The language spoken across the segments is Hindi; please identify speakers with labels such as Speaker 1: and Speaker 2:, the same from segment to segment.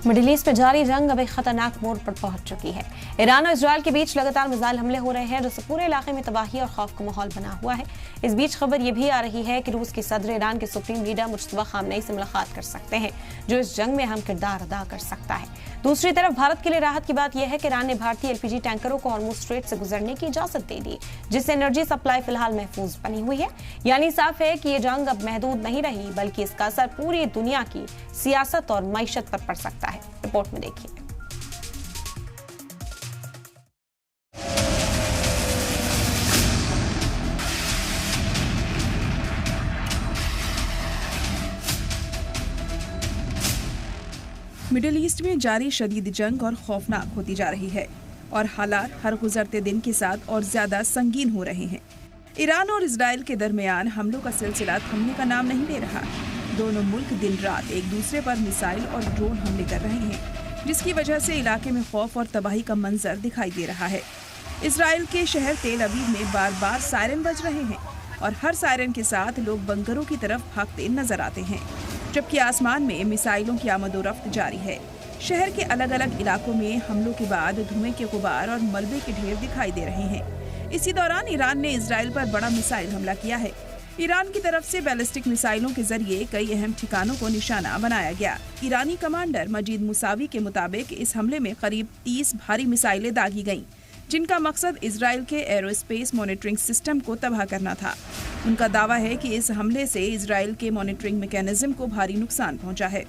Speaker 1: मिडिल ईस्ट में जारी जंग अब एक खतरनाक मोड़ पर पहुंच चुकी है। ईरान और इजरायल के बीच लगातार मिसाइल हमले हो रहे हैं, जिससे पूरे इलाके में तबाही और खौफ का माहौल बना हुआ है। इस बीच खबर यह भी आ रही है कि रूस के सदर ईरान के सुप्रीम लीडर मुज्तबा खामनेई से मुलाकात कर सकते हैं, जो इस जंग में अहम किरदार अदा कर सकता है। दूसरी तरफ भारत के लिए राहत की बात यह है कि ईरान ने भारतीय एलपीजी टैंकरों को हॉर्मुज स्ट्रेट से गुजरने की इजाजत दे दी, जिससे एनर्जी सप्लाई फिलहाल महफूज बनी हुई है। यानी साफ है कि ये जंग अब महदूद नहीं रही, बल्कि इसका असर पूरी दुनिया की सियासत और मईशत पर पड़ सकता है। रिपोर्ट में देखिए।
Speaker 2: मिडिल ईस्ट में जारी शदीद जंग और खौफनाक होती जा रही है और हालात हर गुजरते दिन के साथ और ज्यादा संगीन हो रहे हैं। ईरान और इजराइल के दरमियान हमलों का सिलसिला थमने का नाम नहीं ले रहा। दोनों मुल्क दिन रात एक दूसरे पर मिसाइल और ड्रोन हमले कर रहे हैं, जिसकी वजह से इलाके में खौफ और तबाही का मंजर दिखाई दे रहा है। इजराइल के शहर तेल अवीव में बार बार सायरन बज रहे हैं और हर सायरन के साथ लोग बंकरों की तरफ भागते नजर आते हैं, जबकि आसमान में मिसाइलों की आमदोरफ्त जारी है। शहर के अलग अलग इलाकों में हमलों के बाद धुएं के गुबार और मलबे के ढेर दिखाई दे रहे हैं। इसी दौरान ईरान ने इजराइल पर बड़ा मिसाइल हमला किया है। ईरान की तरफ से बैलिस्टिक मिसाइलों के जरिए कई अहम ठिकानों को निशाना बनाया गया। ईरानी कमांडर मजीद मुसावी के मुताबिक इस हमले में करीब 30 भारी मिसाइलें दागी गईं, जिनका मकसद इजराइल के एरोस्पेस मॉनिटरिंग सिस्टम को तबाह करना था। उनका दावा है कि इस हमले से इजराइल के मॉनिटरिंग मैकेनिज्म को भारी नुकसान पहुंचा है।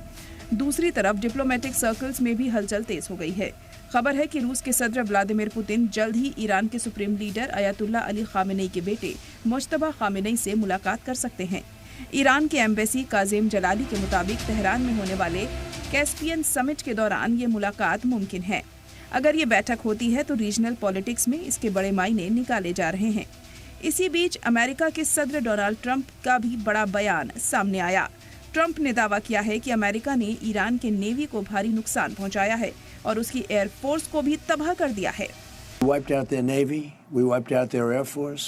Speaker 2: दूसरी तरफ डिप्लोमेटिक सर्कल्स में भी हलचल तेज हो गई है। खबर है कि रूस के सदर व्लादिमीर पुतिन जल्द ही ईरान के सुप्रीम लीडर अयतुल्ला अली खामेनेई के बेटे मुज्तबा खामेनेई से मुलाकात कर सकते हैं। ईरान के एम्बेसी काजिम जलाली के मुताबिक तेहरान में होने वाले कैस्पियन समिट के दौरान ये मुलाकात मुमकिन है। अगर ये बैठक होती है तो रीजनल पॉलिटिक्स में इसके बड़े मायने निकाले जा रहे हैं। इसी बीच अमेरिका के सदर डोनाल्ड ट्रंप का भी बड़ा बयान सामने आया। ट्रंप ने दावा किया है कि अमेरिका ने ईरान के नेवी को भारी नुकसान पहुंचाया है और उसकी एयरफोर्स को भी तबाह कर दिया है।
Speaker 3: We wiped out their navy, we wiped out their air force,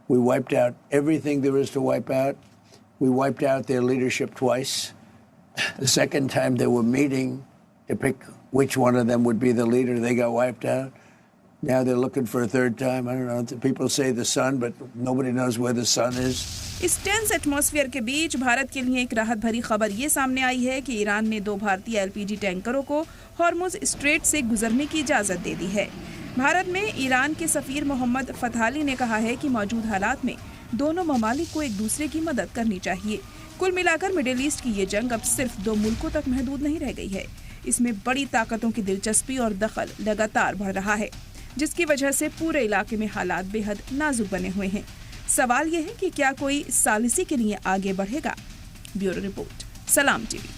Speaker 3: we wiped out everything there is to wipe out. We wiped out their leadership twice. The second time they were meeting to pick which one of them would be the leader, they got wiped out. Now they're looking for a third time. I don't know. People say the sun, but nobody knows where the sun is.
Speaker 2: इस टेंस एटमॉस्फेयर के बीच भारत के लिए एक राहत भरी खबर ये सामने आई है कि ईरान ने 2 भारतीय एलपीजी टैंकरों को हॉर्मुज स्ट्रेट से गुजरने की इजाजत दे दी है। भारत में ईरान के सफीर मोहम्मद फतहाली ने कहा है कि मौजूद हालात में दोनों ममालिक को एक दूसरे की मदद करनी चाहिए। कुल मिलाकर मिडिल ईस्ट की ये जंग अब सिर्फ 2 मुल्कों तक महदूद नहीं रह गई है। इसमें बड़ी ताकतों की दिलचस्पी और दखल लगातार बढ़ रहा है, जिसकी वजह से पूरे इलाके में हालात बेहद नाजुक बने हुए हैं। सवाल यह है कि क्या कोई सालिसी के लिए आगे बढ़ेगा? ब्यूरो रिपोर्ट, सलाम टीवी।